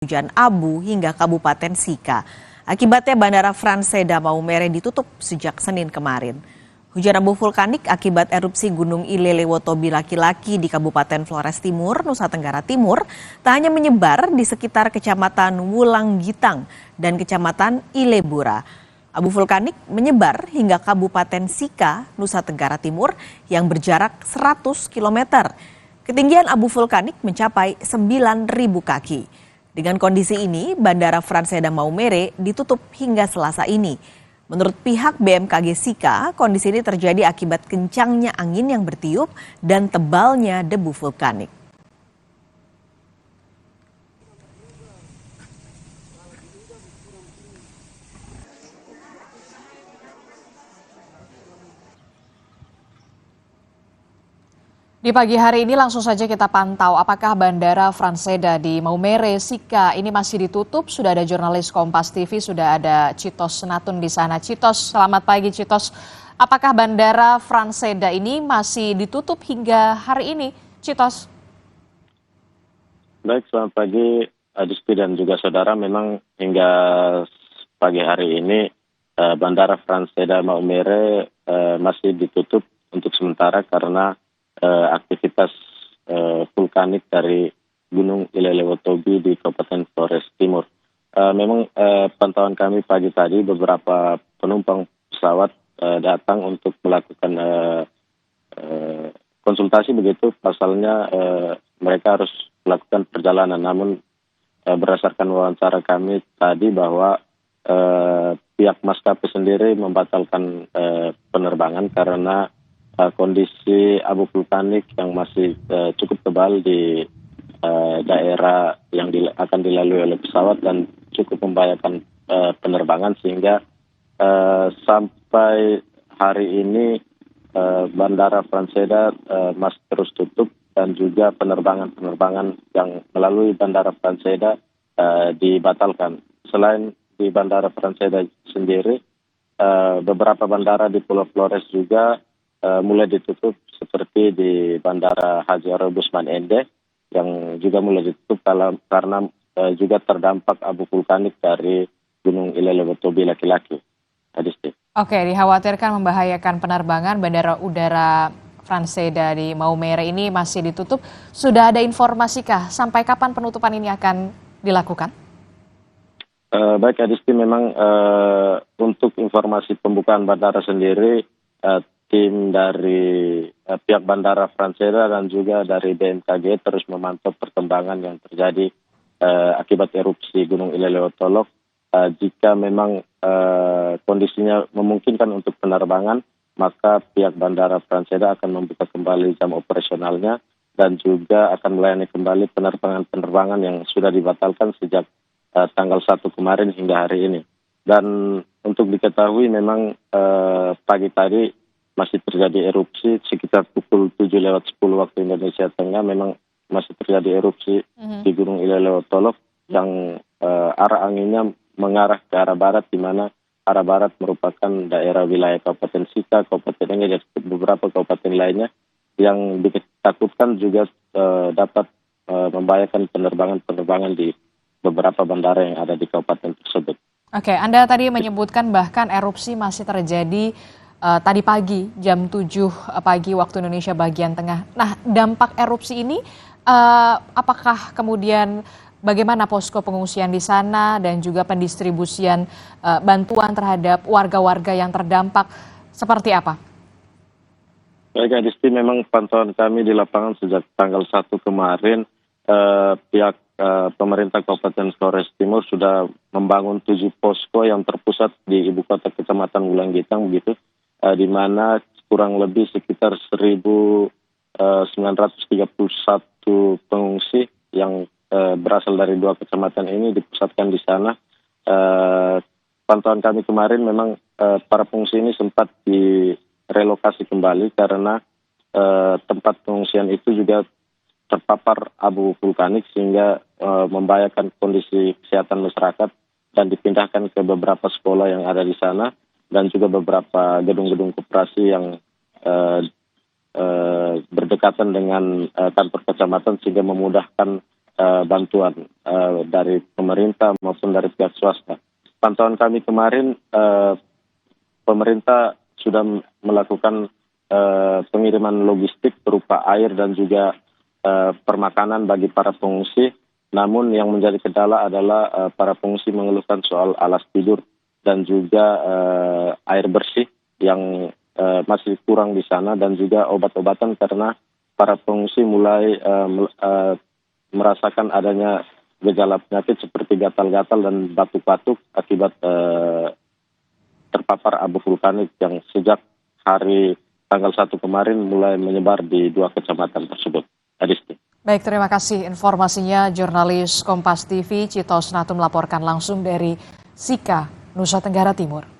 Hujan abu hingga Kabupaten Sika. Akibatnya Bandara Franseda Maumere ditutup sejak Senin kemarin. Hujan abu vulkanik akibat erupsi Gunung Ilelewotobi Laki-Laki di Kabupaten Flores Timur, Nusa Tenggara Timur, tak hanya menyebar di sekitar Kecamatan Wulanggitang dan Kecamatan Ilebura. Abu vulkanik menyebar hingga Kabupaten Sika, Nusa Tenggara Timur yang berjarak 100 km. Ketinggian abu vulkanik mencapai 9.000 kaki. Dengan kondisi ini, Bandara Franseda Maumere ditutup hingga Selasa ini. Menurut pihak BMKG Sika, kondisi ini terjadi akibat kencangnya angin yang bertiup dan tebalnya debu vulkanik. Di pagi hari ini langsung saja kita pantau apakah Bandara Franseda di Maumere, Sika ini masih ditutup. Sudah ada jurnalis Kompas TV, sudah ada Citos Senatun di sana. Citos, selamat pagi Citos. Apakah Bandara Franseda ini masih ditutup hingga hari ini, Citos? Baik, selamat pagi Adisti dan juga saudara. Memang hingga pagi hari ini Bandara Franseda Maumere masih ditutup untuk sementara karena aktivitas vulkanik dari Gunung Ilelewotobi di Kabupaten Flores Timur. Memang pantauan kami pagi tadi beberapa penumpang pesawat datang untuk melakukan konsultasi begitu, pasalnya mereka harus melakukan perjalanan. Namun berdasarkan wawancara kami tadi bahwa pihak maskapai sendiri membatalkan penerbangan karena kondisi abu vulkanik yang masih cukup tebal di daerah yang akan dilalui oleh pesawat dan cukup membahayakan penerbangan, sehingga sampai hari ini Bandara Franseda masih terus tutup dan juga penerbangan yang melalui Bandara Franseda dibatalkan. Selain di Bandara Franseda sendiri, beberapa bandara di Pulau Flores juga mulai ditutup, seperti di Bandara Haji Arab Usman Ende yang juga mulai ditutup karena juga terdampak abu vulkanik dari Gunung Ilelewotobi Laki-Laki. Oke, dikhawatirkan membahayakan penerbangan. Bandara Udara Franseda di Maumere ini masih ditutup. Sudah ada informasikah sampai kapan penutupan ini akan dilakukan? Baik Adisti, memang untuk informasi pembukaan bandara sendiri, tim dari pihak Bandara Franseda dan juga dari BMKG terus memantau perkembangan yang terjadi akibat erupsi Gunung Ilelewotobi. Jika memang kondisinya memungkinkan untuk penerbangan, maka pihak Bandara Franseda akan membuka kembali jam operasionalnya dan juga akan melayani kembali penerbangan yang sudah dibatalkan sejak tanggal 1 kemarin hingga hari ini. Dan untuk diketahui memang pagi tadi masih terjadi erupsi sekitar pukul 7:10 waktu Indonesia Tengah. Memang masih terjadi erupsi di Gunung Ilelewotobi yang arah anginnya mengarah ke arah barat, di mana arah barat merupakan daerah wilayah Kabupaten Sika, Kabupaten Enge, dan beberapa kabupaten lainnya yang ditakutkan juga dapat membahayakan penerbangan di beberapa bandara yang ada di kabupaten tersebut. Oke, Anda tadi menyebutkan bahkan erupsi masih terjadi tadi pagi jam 7 pagi waktu Indonesia bagian tengah. Nah, dampak erupsi ini apakah kemudian bagaimana posko pengungsian di sana dan juga pendistribusian bantuan terhadap warga-warga yang terdampak seperti apa? Baik Adisti, memang pantauan kami di lapangan sejak tanggal 1 kemarin, pihak pemerintah Kabupaten Flores Timur sudah membangun 7 posko yang terpusat di ibu kota Kecamatan Wulanggitang begitu, di mana kurang lebih sekitar 1.931 pengungsi yang berasal dari 2 kecamatan ini dipusatkan di sana. Pantauan kami kemarin memang para pengungsi ini sempat direlokasi kembali karena tempat pengungsian itu juga terpapar abu vulkanik sehingga membahayakan kondisi kesehatan masyarakat dan dipindahkan ke beberapa sekolah yang ada di sana dan juga beberapa gedung-gedung koperasi yang berdekatan dengan kantor kecamatan sehingga memudahkan bantuan dari pemerintah maupun dari pihak swasta. Pantauan kami kemarin, pemerintah sudah melakukan pengiriman logistik berupa air dan juga permakanan bagi para pengungsi. Namun yang menjadi kendala adalah para pengungsi mengeluhkan soal alas tidur dan juga air bersih yang masih kurang di sana, dan juga obat-obatan karena para pengungsi mulai merasakan adanya gejala penyakit seperti gatal-gatal dan batuk-batuk akibat terpapar abu vulkanik yang sejak hari tanggal 1 kemarin mulai menyebar di 2 kecamatan tersebut. Adisti. Baik, terima kasih informasinya jurnalis Kompas TV Cito Snatum melaporkan langsung dari Sika, Nusa Tenggara Timur.